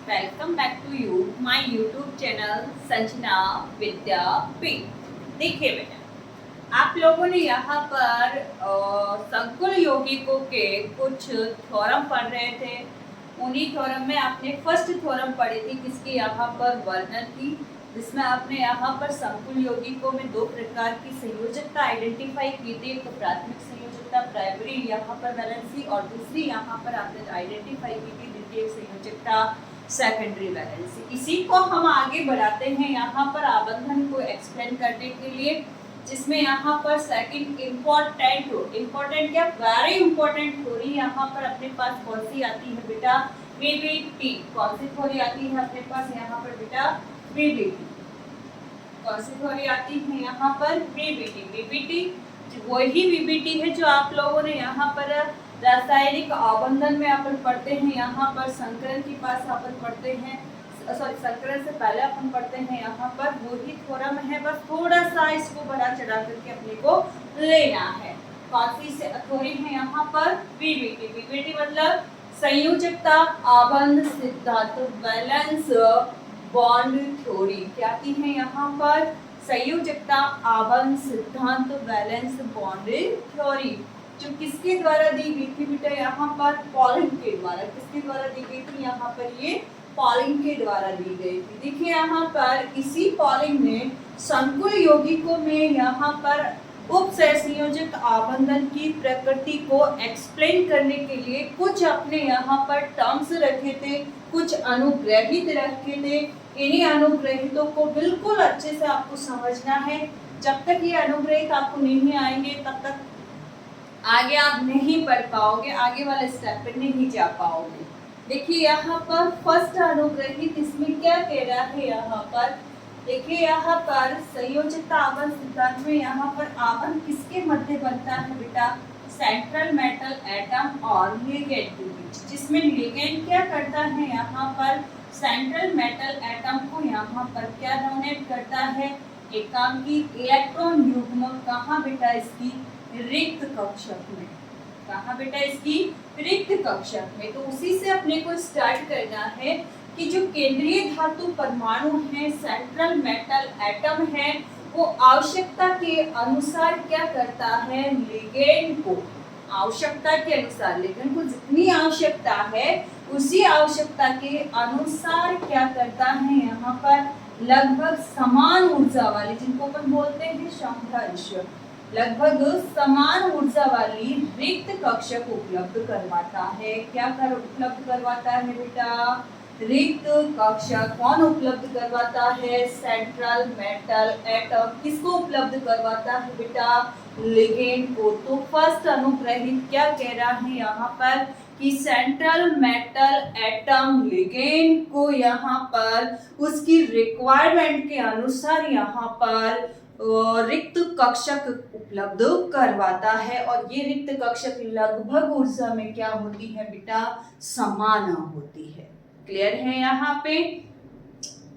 Welcome back to you my YouTube channel Sanjana Vidyapeeth. देखिए बेटा, आप लोगों ने यहाँ पर संकुल यौगिकों के कुछ थ्योरम पढ़ रहे थे। उन्हीं थ्योरम में आपने फर्स्ट थ्योरम पढ़ी थी, किसकी यहाँ पर वर्णन की, जिसमें आपने यहाँ पर संकुल यौगिकों में दो प्रकार की संयोजकता आइडेंटिफाई की थी। एक तो प्राथमिक संयोजकता प्राइमरी यहाँ पर वैलेंसी, और दूसरी यहाँ पर आपने आइडेंटिफाई की थी द्वितीयक संयोजकता सेकेंडरी वैलेंसी। इसी को हम आगे बढ़ाते हैं यहाँ पर आबंधन को एक्सप्लेन करने के लिए, जिसमें यहाँ पर सेकंड इम्पोर्टेंट क्या, वेरी इंपॉर्टेंट थ्योरी यहाँ पर अपने पास कौन सी आती है बेटा, वीबीटी। कौन सी थ्योरी आती है अपने पास यहाँ पर बेटा, वीबीटी। कौन सी थ्योरी आती है यहाँ पर, वीबीटी वही वीबीटी है जो आप लोगों ने यहाँ पर रासायनिक आबंधन में अपन पढ़ते हैं। यहाँ पर संकरण के पास अपन पढ़ते हैं, सॉरी संकरण से पहले अपन पढ़ते हैं यहाँ पर वही थ्योरम है, बस थोड़ा सा इसको बढ़ा चढ़ा करके अपने को लेना है। कौन सी थ्योरी है यहाँ पर, वीबीटी मतलब संयोजकता आबंध सिद्धांत, वैलेंस बॉन्ड थ्योरी। क्या की है यहाँ पर, संयोजकता आबंध सिद्धांत, वैलेंस बॉन्ड थ्योरी, जो किसके द्वारा दी गई थी बेटा, यहाँ पर पॉलिंग के द्वारा। किसके द्वारा दी गई थी यहाँ पर, ये पॉलिंग के द्वारा दी गई थी। देखिए यहाँ पर इसी पॉलिंग ने संकुल यौगिकों में यहाँ पर उप सहसंयोजक आबंधन की प्रकृति को एक्सप्लेन करने के लिए कुछ अपने यहाँ पर टर्म्स रखे थे, कुछ अनुग्रहित रखे थे। इन्हीं अनुग्रहितों को बिल्कुल अच्छे से आपको समझना है। जब तक ये अनुग्रहित आपको नहीं आएंगे तब तक आगे आप नहीं बढ़ पाओगे, आगे वाले स्टेप पे नहीं जा पाओगे। देखिए यहाँ पर फर्स्ट अनुग्रहित इसमें क्या कह रहा है, यहाँ पर देखिए यहाँ पर संयोजकता आबंध सिद्धांत में यहाँ पर आबंध किसके मध्य बनता है बेटा, सेंट्रल मेटल एटम और लिगेंड के बीच, जिसमें लिगेंड क्या करता है यहाँ पर, सेंट्रल मेटल एटम को यहाँ पर क्या डोनेट करता है, एकांकी इलेक्ट्रॉन युग्म। कहाँ बेटा, इसकी रिक्त कक्षक में। कहाँ बेटा, इसकी रिक्त कक्षक में। तो उसी से अपने को स्टार्ट करना है कि जो केंद्रीय धातु परमाणु है, सेंट्रल मेटल एटम है, वो आवश्यकता के अनुसार क्या करता है, लिगेंड को आवश्यकता के अनुसार, लिगेंड को जितनी आवश्यकता है उसी आवश्यकता के अनुसार क्या करता है, यहाँ पर लगभग समान ऊर्जा वाली, जिनको अपन बोलते हैं समभ्रंश, लगभग समान ऊर्जा वाली रिक्त कक्षक उपलब्ध करवाता है। क्या उपलब्ध करवाता है बेटा, रिक्त कक्षक। कौन उपलब्ध करवाता है, सेंट्रल मेटल एटम। किसको उपलब्ध करवाता है बेटा, लिगेंड को। तो फर्स्ट अनुग्रहित क्या कह रहा है यहाँ पर कि सेंट्रल मेटल एटम लिगेंड को यहाँ पर उसकी रिक्वायरमेंट के अनुसार यहाँ पर रिक्त कक्षक उपलब्ध करवाता है, और ये रिक्त कक्षक लगभग ऊर्जा में क्या होती है बेटा, समान होती है। क्लियर है यहाँ पे।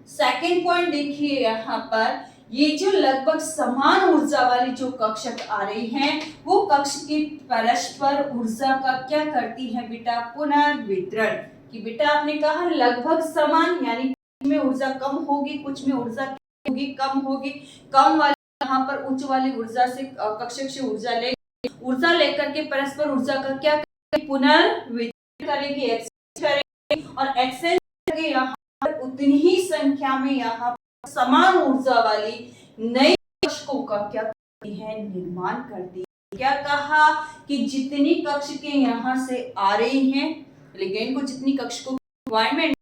सेकेंड पॉइंट देखिए यहाँ पर, ये जो लगभग समान ऊर्जा वाली जो कक्षक आ रही हैं, वो कक्ष की परस्पर ऊर्जा का क्या करती है बेटा, पुनर्वितरण। कि बेटा आपने कहा लगभग समान, यानी कुछ में ऊर्जा कम होगी, कुछ में ऊर्जा होगी कम होगी। कम वाली यहाँ पर उच्च वाली ऊर्जा से कक्षक से ऊर्जा लेकर के परस्पर ऊर्जा का क्या करेगी, पुनर्वितरण करेगी, एक्सचेंज करेगी, और एक्सचेंज करके यहाँ पर उतनी ही संख्या में यहाँ पर समान ऊर्जा वाली नई कक्षकों का क्या करती है, निर्माण करती है। क्या कहा कि जितनी कक्षकें यहाँ से आ रही हैं, लिगेंड को जितनी कक्षकों की रिक्वायरमेंट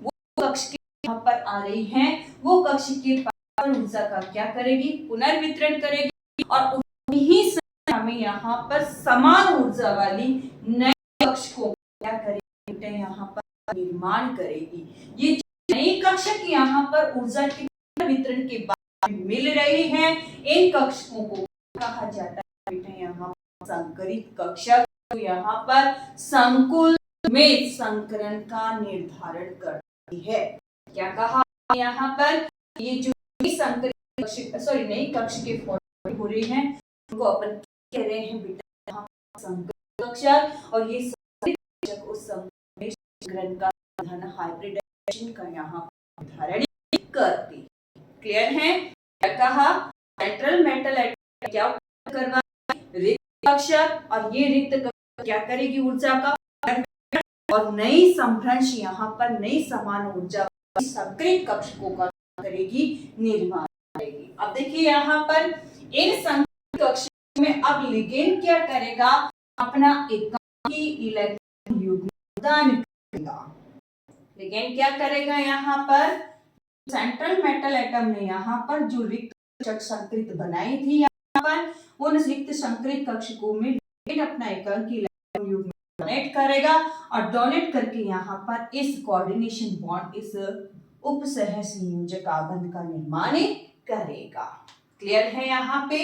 वो कक्षकें यहाँ पर आ रही हैं, वो कक्षकें ऊर्जा का क्या करेगी, पुनर्वितरण करेगी, और उतनी ही संख्या में यहाँ पर समान ऊर्जा वाली नई कक्षकों क्या करेगी, यहाँ पर निर्माण करेगी। ये नई कक्षक यहाँ पर ऊर्जा के वितरण के बाद मिल रही है, इन कक्षकों को कहा जाता है बेटा यहाँ पर संकरित कक्षक। तो यहाँ पर संकुल में संकरण का निर्धारण करती है। क्या कहा यहाँ पर, ये जो नई कक्ष के फॉर्म हो रही है, उनको अपन कह रहे हैं बेटा यहाँ संकरित कक्षक, और ये संकरित कक्षक उस संकरण का हाइब्रिड का यहाँ निर्धारण करती। क्लियर है? क्या कहा? सेंट्रल मेटल एटम क्या करवा, रिक्त कक्षक, और ये रिक्त कक्षक क्या करेगी, ऊर्जा का और नई संभ्रंश यहाँ पर नई समान ऊर्जा संकृत कक्षकों का करेगी, निर्माण करेगी। अब देखिए यहाँ पर इन संकृत कक्षकों में अब लिगेंड क्या करेगा, अपना एकाकी इलेक्ट्रॉन युग्मदान करेगा। लिगेंड क्या करेगा, यहाँ पर सेंट्रल मेटल एटम ने यहाँ पर जो रिक्त कक्षक संकृत बनाई थी, यहाँ पर उन रिक्त संकृत कक्षकों में लिगेंड अपना एकाकी इलेक्ट्रॉन युग्म डोनेट करेगा और डोनेट करके यहाँ पर इस कोऑर्डिनेशन बॉन्ड, इस उपसह संयोजक आबंध का निर्माण करेगा। क्लियर है? यहाँ पे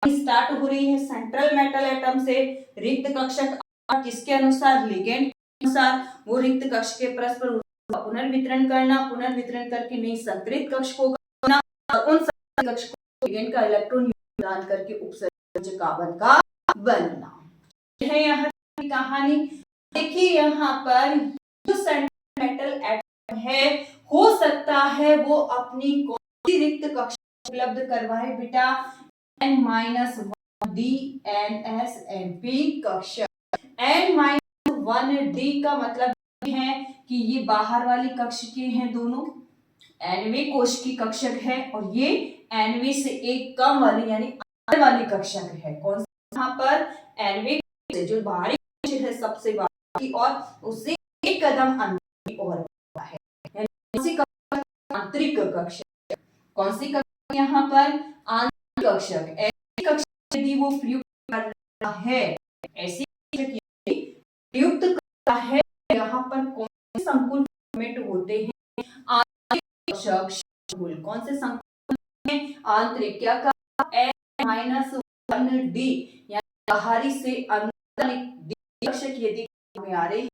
स्टार्ट हो रही है सेंट्रल मेटल एटम से, रिक्त कक्षक किसके अनुसार, लिगेंड के अनुसार, वो रिक्त कक्ष के परस्पर पुनर्वितरण करना, पुनर्वितरण करके नई संकृत कक्षकों का बनना और उन संकृत कक्षकों को लिगेंड का इलेक्ट्रॉन प्रदान करके उपसंयोजक आबंध का बनना है। यहाँ कहानी देखिए, यहाँ पर जो सेंट्रल मेटल एटम है, हो सकता है वो अपनी कौन सी रिक्त कक्षक उपलब्ध करवाए बेटा, n-1 d nsnp कक्षक। n-1 d का मतलब है कि ये बाहर वाली कक्ष के हैं दोनों, nवें कोश की कक्षक है, और ये nवें से एक कम वाली यानी अंदर वाली कक्षक है। कौन सी, यहाँ पर nवें से जो बाहरी है सबसे बाहरी और उससे एक कदम अंदर की ओर है, यानी कौन सी कक्षक, आंतरिक कक्षक। कौन सी कक्षक, यहाँ पर आंतरिक कक्षक। ऐसी कक्षक यदि वो प्रयुक्त कर रहा है, ऐसी कक्षक यदि प्रयुक्त करता है, यहाँ पर कौन से संकुल फॉर्मेट होते हैं, आंतरिक कक्षक संकुल। कौन से संकुल हैं, आंतरिक। क्या कहा, n-1 d यानी बाहरी से अंदर कक्षक यदि में आ रही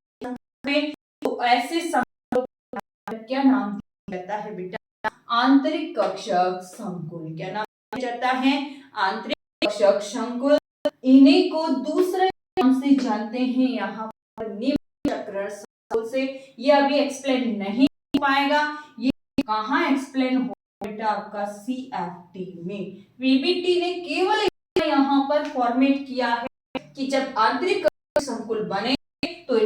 है, तो ऐसे संकुल क्या नाम दिया जाता है बेटा, आंतरिक कक्षक संकुल। क्या नाम दिया जाता है, आंतरिक कक्षक संकुल। इन्हीं को दूसरे नाम से जानते हैं यहाँ पर निम्न चक्रण संकुल से। ये अभी एक्सप्लेन नहीं पाएगा, ये कहाँ एक्सप्लेन हो बेटा, आपका CFT में। VBT ने केवल यहाँ पर फॉर्मेट किया है कि जब आंतरिक संकुल बने तो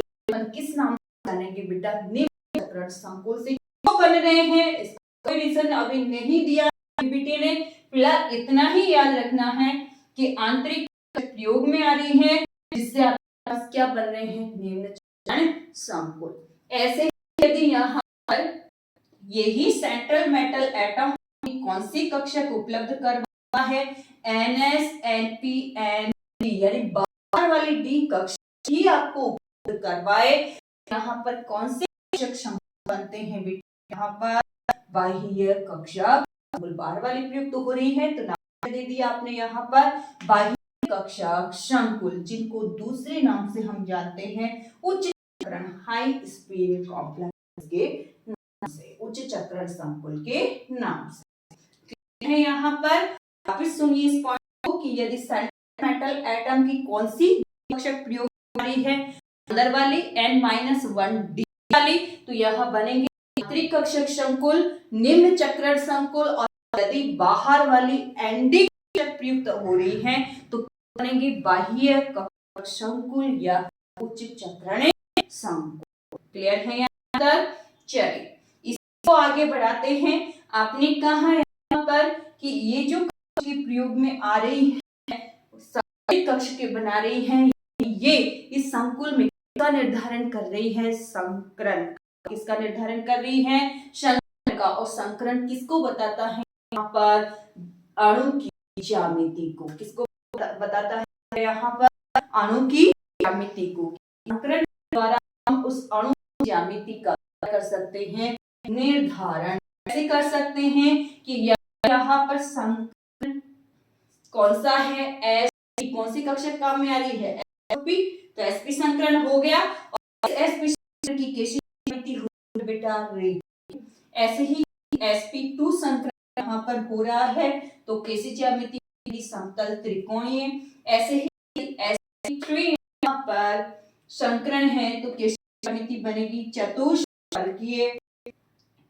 किस नाम से जानेंगे बेटा, निम्न चक्रण संकुल से। क्यों बन रहे हैं, इसका कोई रीजन अभी नहीं दिया बीबीटी ने। फिलहाल इतना ही याद रखना है कि आंतरिक प्रयोग में आ रही है, जिससे आपके पास क्या बन रहे हैं, निम्न चक्रण संकुल। ऐसे यदि यहाँ पर यही सेंट्रल मेटल एटम कौन सी कक्षक उपलब्ध करवा है, NS-NP N यानी बाहर वाली डी कक्षक ही आपको उपलब्ध करवाए, यहाँ पर कौन से कक्षक बनते हैं बेटा, यहाँ पर बाह्य कक्षक संकुल। बाहर वाली प्रयुक्त हो रही है तो नाम दे दिया आपने यहाँ पर बाह्य कक्षक संकुल, जिनको दूसरे नाम से हम जानते हैं उच्च चक्रण, हाई स्पीड कॉम्प्लेक्स के नाम से, उच्च चक्रण संकुल के नाम से है। यहाँ पर वापस सुनिए इस पॉइंट को कि यदि सेंट्रल मेटल एटम की कौन सी कक्षक प्रयोग रही है, अंदर वाली n-1 d वाली, तो यह बनेंगे आंतरिक कक्षक संकुल, निम्न चक्रण संकुल। और यदि बाहर वाली nd कक्षक प्रयुक्त हो रही है तो बनेंगे बाह्य कक्षक संकुल या उच्च चक्रण संकुल। क्लियर है यहाँ तक? चलिए इसको आगे बढ़ाते हैं। आपने कहा यहाँ पर कि ये जो कक्ष के प्रयोग में आ रही है, कक्ष के बना रही है, ये इस संकुल में किसका निर्धारण कर रही है, संकरण। किसका निर्धारण कर रही है, संकरण का। और संकरण किसको बताता है, यहाँ पर अणु की ज्यामिति को। किसको बताता है, यहाँ पर अणु की ज्यामिति को। संकरण द्वारा हम उस अणु की ज्यामिति का कर सकते हैं निर्धारण। कैसे कर सकते हैं कि यहाँ पर संकरण कौन सा है, एसपी। कौन सी कक्षक काम में आ रही है, एसपी। तो एसपी संकरण हो गया और एसपी संकरण की कैसी ज्यामिति हो बेटा, रेखीय। ऐसे ही sp2 संकरण यहाँ पर हो रहा है तो कैसी ज्यामिति, समतल त्रिकोणीय। ऐसे ही sp3 यहाँ पर संकरण है तो कैसी ज्यामिति बनेगी, चतुष्फलकीय।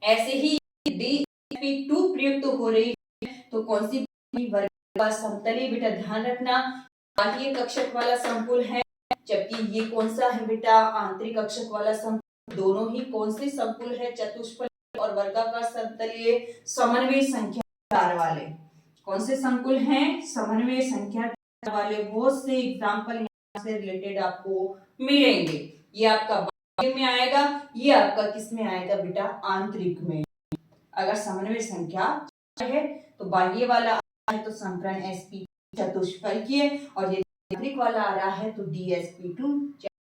ऐसे ही DsP2 प्रयुक्त हो रही है तो कौन सी वर्ग का समतलीय, बेटा ध्यान रखना बाह्य कक्षक वाला संकुल है, जबकि ये कौन सा है बेटा आंतरिक कक्षक वाला संकुल। दोनों ही कौन से संकुल है, चतुष्फलक और वर्गाकार समतलीय समन्वय संख्या 4 वाले। कौन से संकुल हैं, समन्वय संख्या 4 वाले। बहुत से एग्जांपल यहाँ से रिलेटेड आपको मिलेंगे। ये आपका बाह्य में आएगा, ये आपका किस में आएगा बेटा आंतरिक में। अगर समन्वय संख्या है तो बाह्य वाला है तो संकरण sp चतुष्फलकीय, और यदि आंतरिक वाला आ रहा है तो DsP2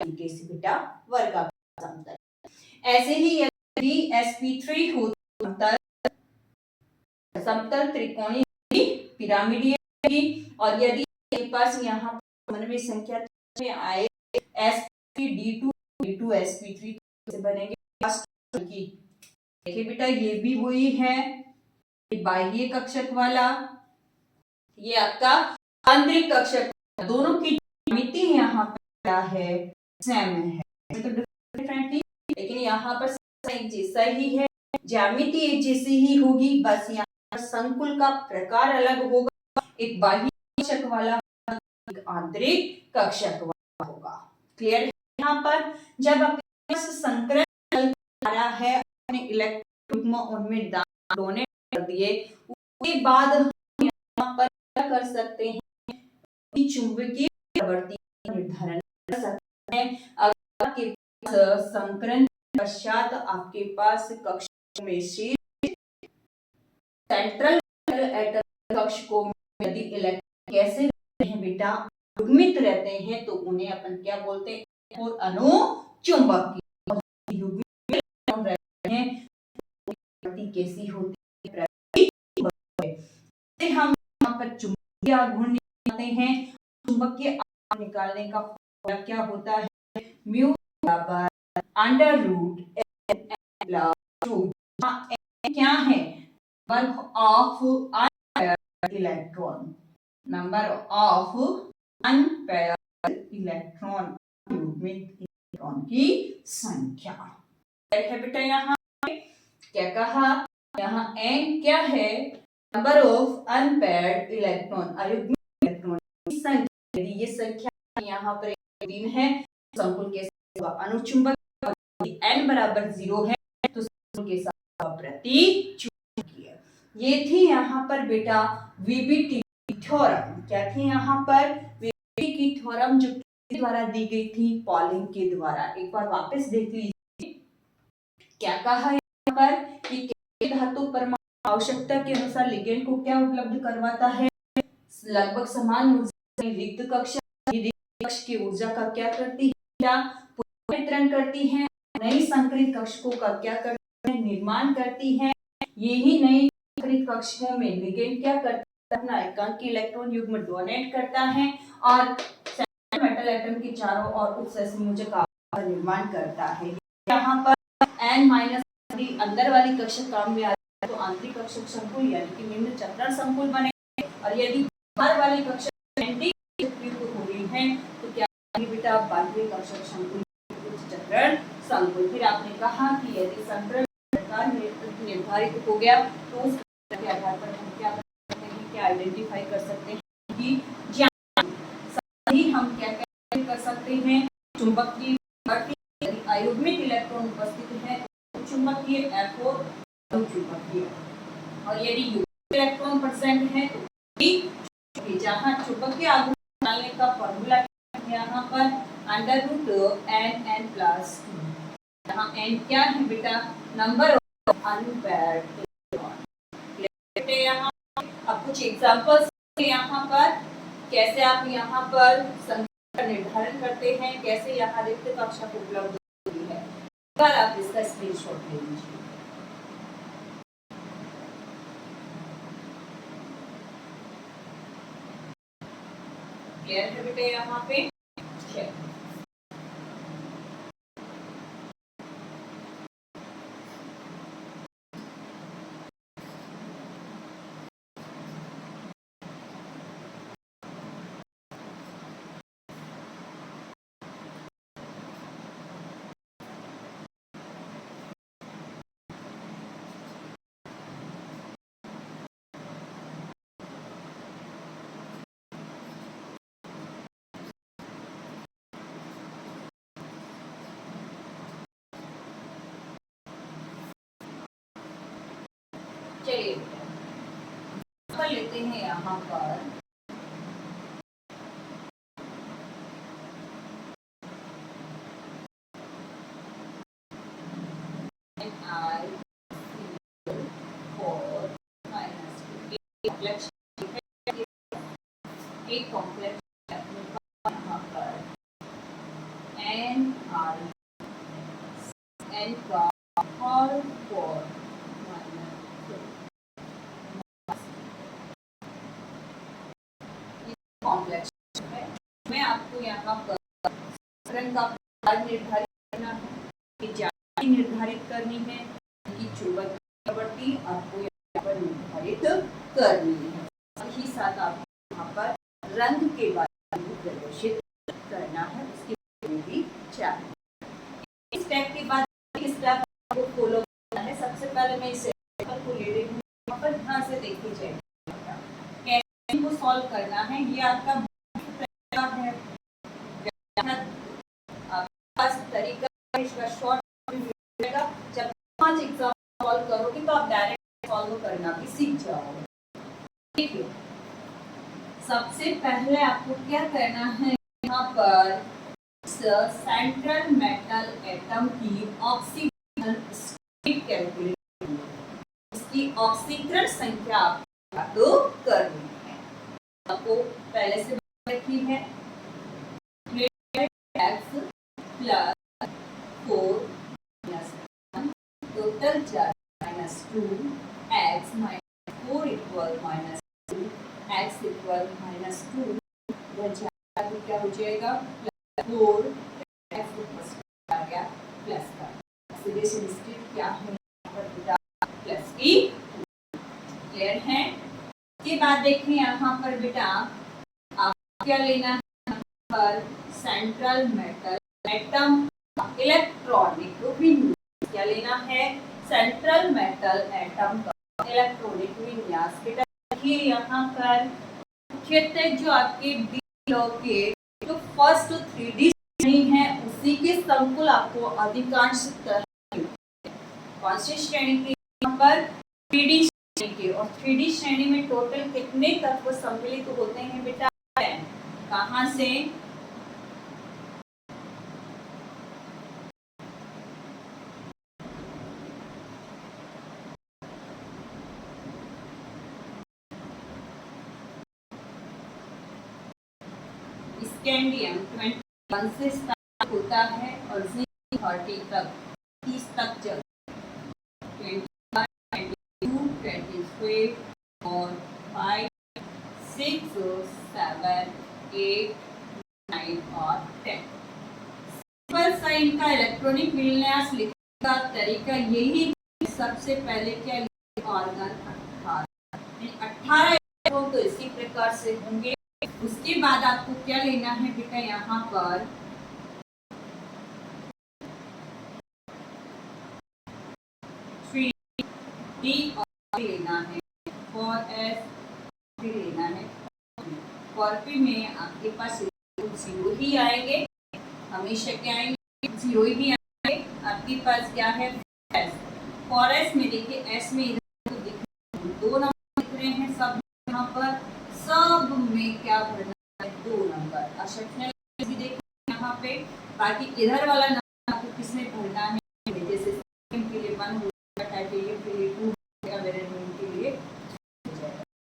कैसे बेटा वर्गाकार समतल। ऐसे ही यदि DsP3 हो तो समतल त्रिकोणीय पिरामिडीय, और यदि आपके पास यहाँ समन्वय संख्या में आए sp D2 से बनेंगे। देखिए बेटा ये भी वही है, बाह्य कक्षक वाला, ये आपका आंतरिक कक्षक, दोनों की ज्यामिति यहाँ पर क्या है, सेम है तो डिफरेंटली, लेकिन यहाँ पर एक जैसा ही है, ज्यामिति एक जैसी ही होगी, बस यहाँ पर संकुल का प्रकार अलग होगा, एक बाह्य कक्षक वाला, एक आंतरिक कक्षक वाला होगा। क्लियर है यहाँ पर। जब अपने पास संकरण आ रहा है, अपने इलेक्ट्रॉन उनमें डोनेट कर दिए, उसके बाद हम यहाँ पर क्या कर सकते हैं, चुंबकीय प्रवृत्ति निर्धारण कर सकते हैं। अगर आपके पास संकरण पश्चात आपके पास कक्षकों में से सेंट्रल एटम कक्ष को यदि इलेक्ट्रॉन कैसे रहते हैं बेटा, युग्मित रहते हैं, तो उन्हें अपन क्या बोलते हैं, और अनुचुंबकीय। युग्मित रहते हैं प्रवृत्ति कैसी होती है, हम यहाँ पर चुंबकीय गुण निकालते हैं। चुंबकीय आघूर्ण निकालने का फॉर्मूला क्या होता है, म्यू बराबर अंडर रूट n प्लस 2। क्या है, number of unpaired electron, number of unpaired electron, युग्मित इलेक्ट्रॉन की संख्या है बेटा। यहाँ क्या कहा, यहाँ n क्या है, नंबर ऑफ अनपेयर्ड इलेक्ट्रॉन, अयुग्मित इलेक्ट्रॉन की संख्या। यदि ये संख्या यहाँ पर 3 है, संकुल के साथ अनुचुंबक, n बराबर 0 है तो संकुल के साथ प्रतिचुंबकीय। ये थी यहाँ पर बेटा वीबीटी थ्योरम। क्या थी यहाँ पर, वीबीटी की थ्योरम जो किसके द्वारा दी गई थी, पॉलिंग के द्वारा। एक बार वापस देख लीजिए, क्या कहा यहाँ पर कि धातु परमाणु आवश्यकता के अनुसार लिगेंड को क्या उपलब्ध करवाता है, लगभग समान ऊर्जा रिक्त कक्ष, कक्ष की ऊर्जा का क्या करती है, वितरण करती है, नई संकरित कक्षकों का क्या करती है, निर्माण करती है। यही नई संकरित कक्षकों में लिगेंड क्या करता है, अपना एकांकी इलेक्ट्रॉन युग्म डोनेट करता है और मेटल एटम के चारों ओर उत्सर्जक का निर्माण करता है। यहाँ पर n अंदर वाली कक्षक काम में आती है तो आंतरिक कक्षक संकुल यानी कि निम्न चक्रण संकुल बने, और यदि बाहर वाली कक्षक एंटी हो रही है तो क्या बेटा बाह्य कक्षक संकुल, चक्रण संकुल। फिर आपने कहा कि यदि संकरण प्रकार निर्धारित हो गया तो उस के आधार पर हम क्या कर सकते हैं, क्या आइडेंटिफाई कर सकते हैं कि सही हम क्या कर सकते हैं, चुंबकीय यदि अयुग्मित इलेक्ट्रॉन उपस्थित है तो चुंबकीय और चुंबकीय, और यदि युग्मित इलेक्ट्रॉन प्रेजेंट है तो जहां चुंबकीय आघूर्ण निकालने का फॉर्मूला यहाँ पर अंडर रूट n प्लस 2। यहाँ n क्या है बेटा, नंबर ऑफ अनपेयर्ड इलेक्ट्रॉन। यहाँ अब कुछ एग्जांपल्स यहाँ पर कैसे आप यहाँ पर संख्या निर्धारण करते हैं, कैसे यहाँ रिक्त कक्षक उपलब्ध होती है, आप इसका स्क्रीनशॉट ले लीजिए। क्लियर है बेटे यहाँ पे, चलिए कर लेते हैं यहाँ पर I और माइनस कॉम्प्लेक्स एक कॉम्प्लेक्स यहाँ पर एन आर एन का होल फोर कॉम्प्लेक्स है। मैं आपको यहाँ पर समीकरण का प्रकार निर्धारित करना है कि ज्यामिति निर्धारित करनी है कि चुंबकीय आपको यहाँ पर निर्धारित करनी है। साथ ही साथ आपको यहाँ पर रंग के बारे में प्रदर्शित करना है, उसके बारे में भी चाहिए। इस स्टेप के बाद इस स्टेप को फॉलो करना है। सबसे पहले मैं इस स्टेप को ले रही हूँ, यहाँ पर ध्यान से देखी जाए कैसे को सॉल्व करना है। ये आपका है तरीका है, इसका शॉर्ट मिलेगा। जब 5 एग्जाम सॉल्व करोगे तो आप डायरेक्ट सॉल्व करना भी सीख जाओगे। ठीक है, सबसे पहले आपको क्या करना है, यहाँ पर सेंट्रल मेटल एटम की ऑक्सीजन स्टेट कैलकुलेट, इसकी ऑक्सीकरण संख्या आपको करनी है। आपको पहले से रखी है x plus 4 minus 1 total charge minus 2 x minus 4 equal minus 2 x equal minus 2 तो क्या हो जाएगा 4 x आ गया प्लस का ऑक्सीडेशन स्टेट क्या है प्लस की। क्लियर है। इसके बाद देखें यहाँ पर बेटा आप क्या लेना है, यहाँ पर सेंट्रल मेटल एटम इलेक्ट्रॉनिक विन्यास क्या लेना है, सेंट्रल मेटल एटम का इलेक्ट्रॉनिक विन्यास। बेटा देखिए यहाँ पर मुख्यतः जो आपके डी लॉ के जो फर्स्ट 3D श्रेणी है उसी के संकुल आपको अधिकांश कौन सी श्रेणी के, यहाँ पर 3D श्रेणी के, और 3D श्रेणी में टोटल कितने तत्व सम्मिलित होते हैं बेटा 10। कहाँ से, स्कैंडियम 21 से स्टार्ट होता है और 30 तक 30 तक चल 21, 22, 23 और 5, 6, 7, 8, 9 और 10। सिंपल साइन का इलेक्ट्रॉनिक विन्यास लिखने का तरीका यही, सबसे पहले क्या ऑर्गन 18 तो इसी प्रकार से होंगे। उसके बाद आपको क्या लेना है बेटा, यहाँ पर डी और लेना है, फॉर एस भी लेना है, फॉर पी में आपके पास 0 ही आएंगे, हमेशा क्या आएंगे 0 ही आएंगे। आपके पास क्या है एस, फॉर एस में देखिए एस में इधर दो नंबर दिख रहे हैं, सब यहाँ पर सब में क्या भरना है 2 नंबर। अशक्य भी देखिए यहाँ पे, बाकी इधर वाला नंबर आपको किसमें भरना है, जैसे के लिए 1 होगा, टाइटेनियम के लिए 2 होगा, वेनेडियम के लिए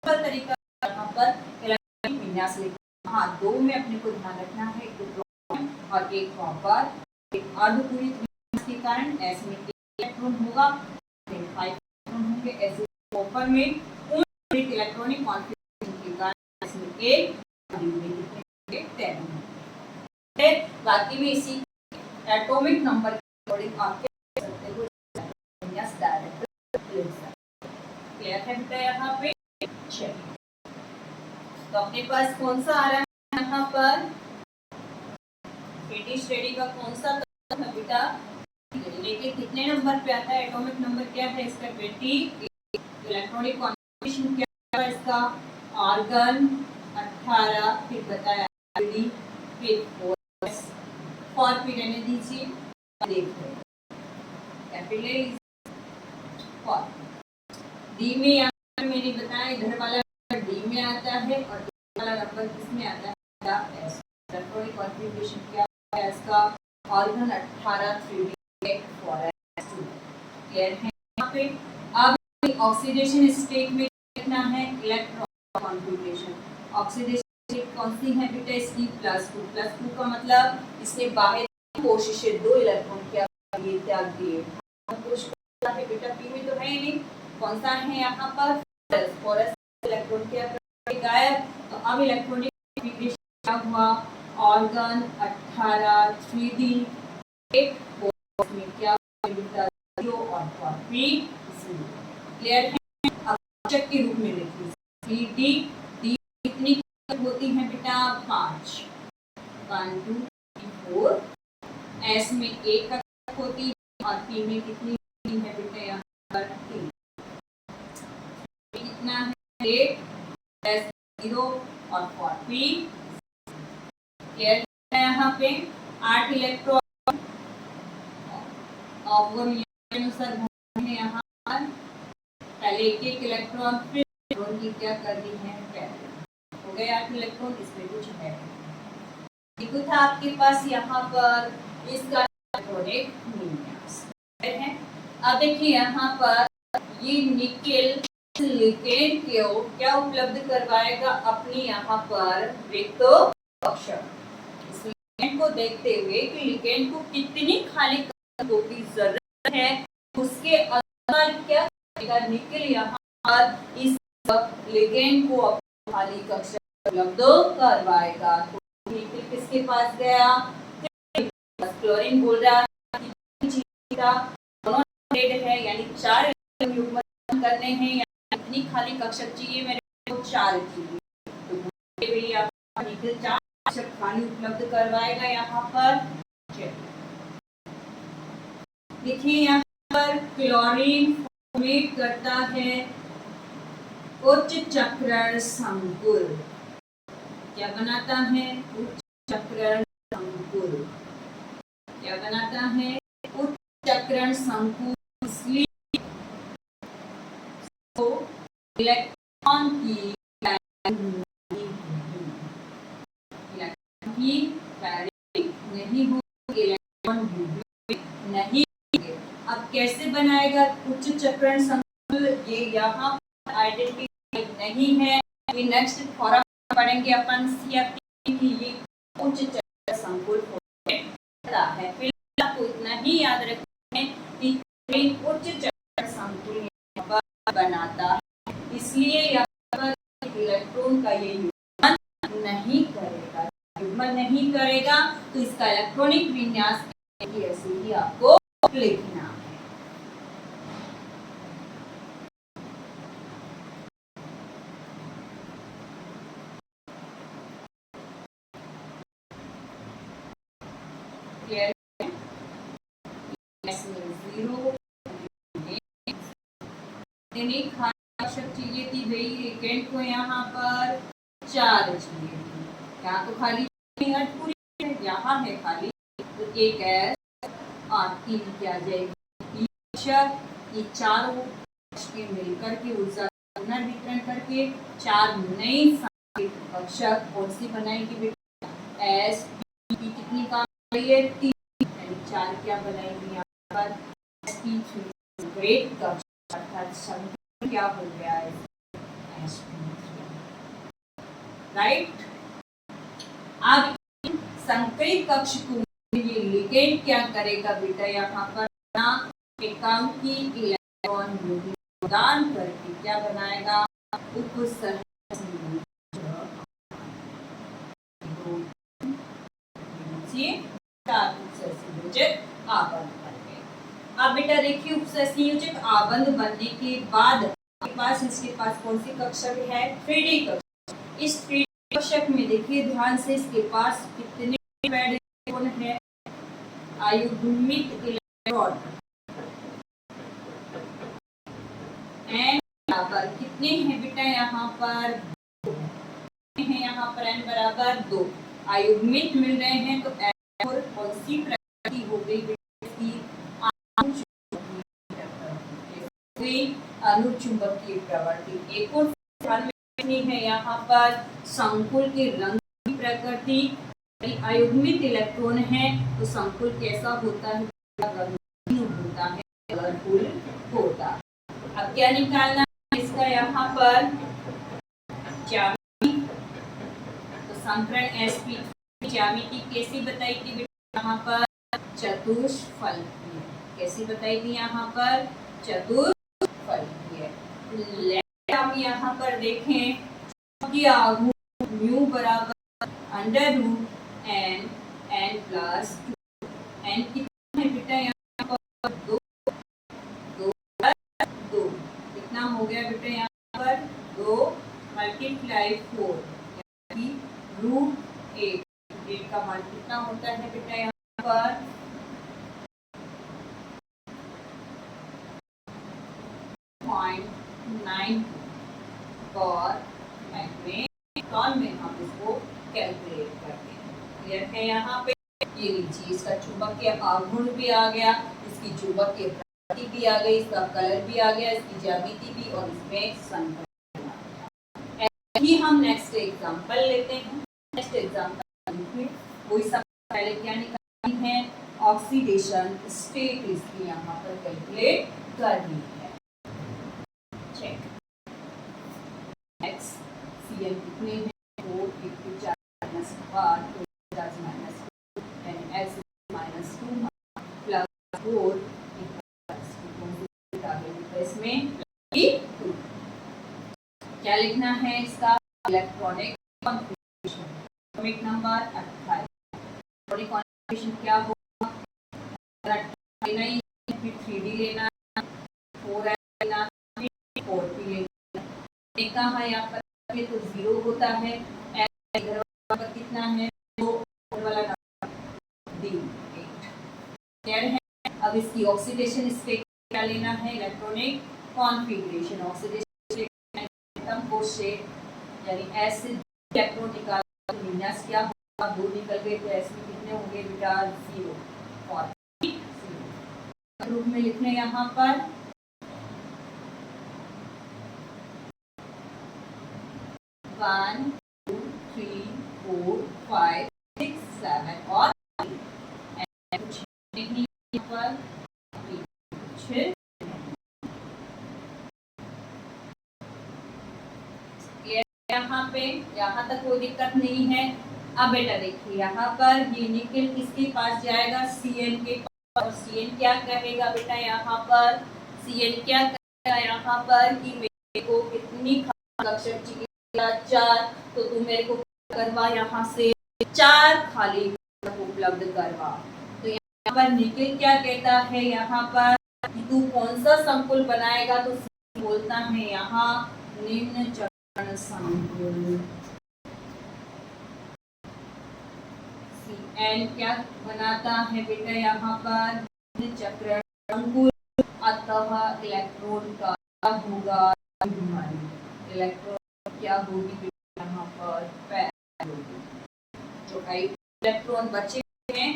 तरीका यहाँ पर इलेक्ट्रॉनिक विन्यास लिखना। हाँ 2 में अपने को ध्यान रखना है, एक प्रोटॉन और एक कॉपर, एक अर्धपूरित विन्यास के कारण एस में इलेक्ट्रॉन होगा, 5 इलेक्ट्रॉन होंगे, ऐसे कॉपर में इलेक्ट्रॉनिक कॉन्फिगरेशन के कारण इसमें एक बाकी में इसी एटॉमिक नंबर के अकॉर्डिंग आप क्या कर सकते हो विन्यास डायरेक्ट लिख सकते। क्लियर है बेटा यहाँ पे। चलिए तो अपने पास कौन सा आ रहा है यहाँ पर, 3D श्रेणी का कौन सा तत्व है बेटा, लेकिन कितने नंबर पे आता है, एटॉमिक नंबर क्या है इसका 20, इलेक्ट्रॉनिक कॉन्फिगरेशन क्या है इसका आर्गन 18, फिर बताया डी, फिर फॉर पी रहने दीजिए, देख रहे कैपिलरी फॉर डी में यहाँ पर मैंने बताया इधर वाला डी में आता है और इधर वाला नंबर किस में आता है, एस। इलेक्ट्रॉनिक कॉन्फ़िगरेशन क्या है इसका, ऑर्गन 18 3D फॉरेस्ट। क्लियर है यहाँ पे। अब ऑक्सीडेशन स्टेट में देखना है इलेक्ट्रॉन कॉन्फ़िगरेशन। ऑक्सीडेशन स्टेट कौन सी है बेटा इसकी, +2। +2 का मतलब इसने बाहर कोशिश है 2 इलेक्ट्रॉन क्या ये त्याग दिए, है बेटा पी में तो है ही नहीं, कौन सा है यहाँ पर फॉरेस्ट, इलेक्ट्रॉन क्या गायब। तो अब इलेक्ट्रॉनिक कॉन्फ़िगरेशन क्या हुआ, ऑर्गन 18 3D एक में क्या बेटा 0 और 3। क्लियर है। अब कक्षक के रूप में लिखिए 3D डी कितनी होती है बेटा 5, 1 2 3 4। एस में एक कक्षक होती है और पी में कितनी है बेटा यहाँ पर 3। कितना है 8 0 और 4 क्लियर है। यहाँ पे 8 इलेक्ट्रॉन और अनुसार है यहाँ पर पहले एक इलेक्ट्रॉन फिर इलेक्ट्रॉन की क्या करनी है पहले हो गए 8 इलेक्ट्रॉन, इसमें कुछ है देखो था आपके पास यहाँ पर इसका इलेक्ट्रॉनिक विन्यास है। अब देखिए यहाँ पर ये निकेल लिगेंड को क्या उपलब्ध करवाएगा अपनी यहाँ पर रिक्तो कक्षक। इस लिगेंड को देखते हुए कि लिगेंड को कितनी खाली कक्षकों की जरूरत है उसके अनुसार क्या करेगा निकेल यहाँ पर इस लिगेंड को अपनी खाली कक्षक उपलब्ध करवाएगा। तो निकेल किसके पास गया, क्लोरीन बोल रहा है यानी 4 युग्म करने हैं, इतनी खाली कक्षक चाहिए मेरे को 4 चाहिए, तो भी आप निकल 4 कक्षक खाली उपलब्ध करवाएगा यहाँ पर। देखिए यहाँ पर क्लोरीन फॉर्मेट करता है उच्च चक्रण संकुल। क्या बनाता है, उच्च चक्रण संकुल। क्या बनाता है, उच्च चक्रण संकुल। इसलिए तो इलेक्ट्रॉन की नहीं होगी, इलेक्ट्रॉन नहीं। अब कैसे बनाएगा उच्च चक्रण संकुल, ये यहाँ आइडेंटिफाई नहीं है, ये नेक्स्ट फॉर्म पढ़ेंगे अपन CFT की ये उच्च चक्रण संकुल होता है। फिर आपको इतना ही याद रखना है कि उच्च चक्रण संकुल बनाता है, इसलिए यहाँ पर इलेक्ट्रॉन का ये युग्मन नहीं करेगा। युग्मन नहीं करेगा तो इसका इलेक्ट्रॉनिक विन्यास ऐसे ही आपको लिखना है। क्लियर है, चाहिए थी भाई लिगेंड को यहाँ पर 4 चाहिए थी, यहाँ तो खाली पूरी यहाँ है खाली, तो एक एस और 3 क्या जाएगी ये चारों के मिलकर के ऊर्जा पुनर्वितरण करके 4 नई कक्षक कौन सी बनाएगी बेटा, एस पी कितनी काम रही है 3, यानी 4 क्या बनाएगी यहाँ पर sp3 ग्रेट कक्षक, अर्थात क्या हो गया है राइट। अब संकरित कक्ष को ये लिगेंड क्या करेगा बेटा, यहाँ पर एकांकी इलेक्ट्रॉन प्रदान करके क्या बनाएगा अब बेटा देखिए उपसंयोजक आबंध बनने के बाद इसके पास कौन सी कक्षक है 3D कक्षक। इस 3D कक्षक में देखिए ध्यान से इसके पास कितने इलेक्ट्रॉन है, आयुग्मित इलेक्ट्रॉन एन बराबर कितने हैं बेटा यहाँ पर है, यहाँ पर n बराबर 2 आयुग्मित मिल रहे हैं, तो n और कौन सी प्रकृति हो गई अनुचुंबकीय प्रवृत्ति। एक और ध्यान में रखनी है यहाँ पर संकुल के रंग की प्रकृति। अयुग्मित इलेक्ट्रॉन है तो संकुल कैसा होता है? रंगीन होता है, कलरफुल होता है। अब क्या निकालना है इसका यहाँ पर? ज्यामिति। तो संकरण sp ज्यामिति कैसी बताई थी यहाँ पर? चतुष्फलकीय। कैसी बताई थी यहाँ पर? चतुष्फलकीय। हम यहाँ पर देखें कि आघूर्ण म्यू बराबर under root n plus 2। n कितना है बेटा यहाँ पर? 2 2 कितना हो गया बेटा यहाँ पर? 2 मल्टीप्लाई 4 यानी रूट 8 का मान कितना होता है बेटा यहाँ पर? 0.9 और मैग्नेट्रॉन में हम इसको कैलकुलेट करते हैं। क्लियर है यहाँ पे? ये लीजिए इसका चुंबकीय आघूर्ण भी आ गया, इसकी चुंबकीय प्रकृति भी आ गई, इसका कलर भी आ गया, इसकी ज्यामिति भी, और इसमें संकरण आ गया। ही हम नेक्स्ट एग्जांपल लेते हैं। नेक्स्ट एग्जांपल में वही सब पहले क्या निकालनी है? ऑक्सीडेशन स्टेट इसकी यहाँ पर कैलकुलेट करनी है। चेक। नेक्स्ट Cn कितने हैं? 4 × 4 - 5 × 10 - 2 and x -2 प्लस 4 इसमें क्या लिखना है इसका? Electronic configuration. Atomic number 28। Electronic configuration क्या होगा? नहीं, फिर 3D लेना, 4 लेना, 4p लेना। कहा यहाँ पर तो 0 होता है, इधर पर कितना है? 2 वाला D 8। क्लियर है? अब इसकी ऑक्सीडेशन स्टेट क्या लेना है? Electronic configuration. ऑक्सीडेशन से यानी S इलेक्ट्रॉन निकाल तो विन्यास क्या होगा? 2 निकल गए तो S में कितने होंगे बेटा? 0 और 0 रूप में लिखने यहाँ पर 1 2 3 4 5 6 7 और 8 यहाँ पे यहाँ तक कोई दिक्कत नहीं है। अब बेटा देखिए यहाँ पर ये निकल किसके पास जाएगा? Cn के पास। और Cn क्या कहेगा बेटा यहाँ पर? Cn क्या कहेगा यहाँ पर कि मेरे को कितनी कक्षक चाहिए? 4। तो तू मेरे को करवा यहाँ से 4 खाली उपलब्ध करवा। तो यहाँ पर निखिल क्या कहता है यहाँ पर कि तू कौन सा संकुल बनाएगा? तो बोलता है यहाँ निम्न चक्रण संकुल। Cn क्या बनाता है बेटा यहाँ पर? चक्रण संकुल। अतः इलेक्ट्रॉन का होगा इलेक्ट्रॉन क्या होगी यहाँ पर? पैर होगी। जो इलेक्ट्रॉन बचे हैं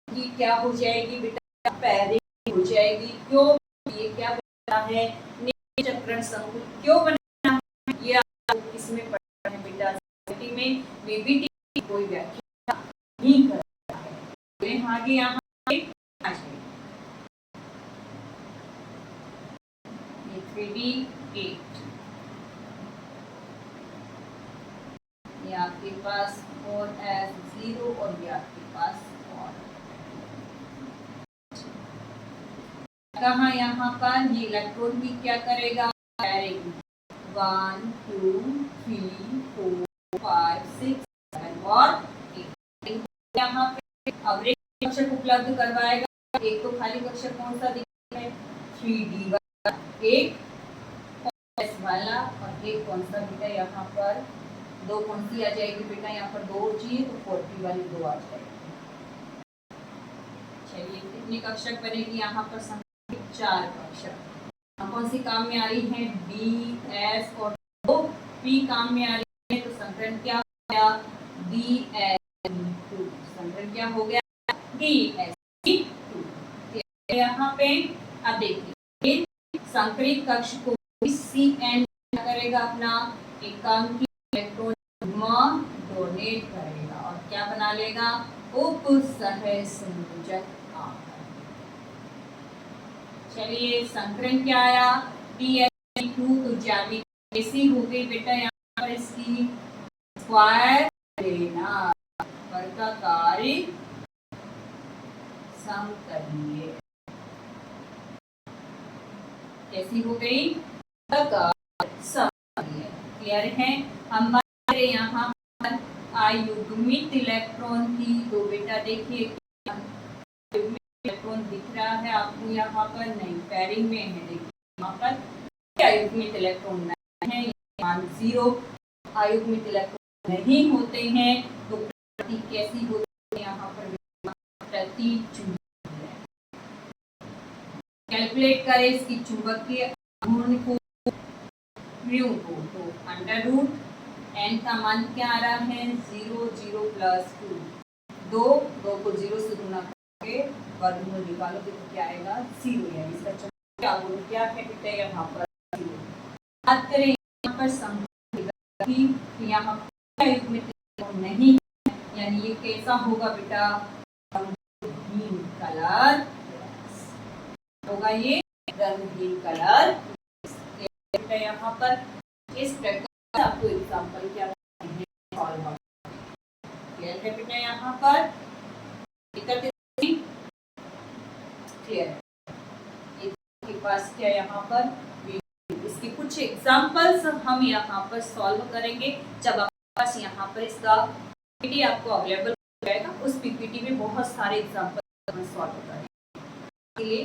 कि क्या हो जाएगी बेटा? पैरिंग हो जाएगी। क्यों? ये क्या बना है? चक्रण संकुल क्यों बना है? ये आपको इसमें पढ़ना है बेटा। में VBT कोई व्याख्या नहीं करता है। आगे यहाँ ये आपके पास 4s0 और ये आपके पास 4। कहा यहाँ पर ये इलेक्ट्रॉन भी क्या करेगा? पैरिंग 1 2 3 4 5 6 7 और 8। यहाँ पे अवरेज कक्षक उपलब्ध करवाएगा। एक तो खाली कक्षक कौन सा दिखता है? 3D वाला, एक S वाला और एक कौन सा बेटा यहाँ पर? 2 कौन सी आ जाएगी बेटा? यहाँ पर 2 चाहिए तो 40 वाली 2 आ जाएगी। चलिए कितनी कक्षक बनेगी यहाँ पर? 4 कक्षक। कौन सी काम में आ रही है? D S और P काम में आ रही है। तो संकरण क्या हो गया? DS2। संकरण क्या हो गया? DS2। यहाँ पे अब देखिए संकरित कक्ष को सी एन क्या करेगा, अपना एकांकी इलेक्ट्रॉन डोनेट करेगा और क्या बना लेगा, उपसहसंयोजक आकर। चलिए संकरण क्या आया, PsP2 तो ज्यामिति कैसी हो गई बेटा, यहाँ पर इसकी स्क्वायर लेना, वर्गाकारी समकलीय कैसी हो गई, समकलीय। क्लियर है। हम बात करें यहाँ पर अयुग्मित इलेक्ट्रॉन की, तो बेटा देखिए इलेक्ट्रॉन दिख रहा है आपको यहाँ पर, नहीं पैरिंग में है, देखिए यहाँ पर अयुग्मित इलेक्ट्रॉन नहीं है, मान 0। अयुग्मित इलेक्ट्रॉन नहीं होते हैं तो प्रति कैसी होती है, यहाँ पर प्रति चुंबकीय। कैलकुलेट करें इसकी चुंबकीय घूर्ण को, म्यू को, तो अंडर रूट n का मान क्या आ रहा है, 0 0 प्लस 2, 2 को 0 से गुना करके वर्गमूल निकालोगे तो क्या आएगा, 0, यानी इसका चुंबकीय गुण क्या है बेटा, यहाँ पर 0। बात करें यहाँ पर समकली, तो यहाँ पर युग्मित नहीं है, यानी ये कैसा होगा बेटा, रंगहीन कलर होगा, ये रंगहीन कलर बेटा। यहाँ पर इस प्रकार आपको एग्जांपल क्या सॉल्व हो क्लियर है बेटा, यहाँ पर क्लियर है के पास क्या यहाँ पर, इसके कुछ एग्जांपल्स हम यहाँ पर सॉल्व करेंगे जब आपके पास यहाँ पर इसका पीपीटी आपको अवेलेबल हो जाएगा, उस पीपीटी में बहुत सारे एग्जांपल सॉल्व करेंगे।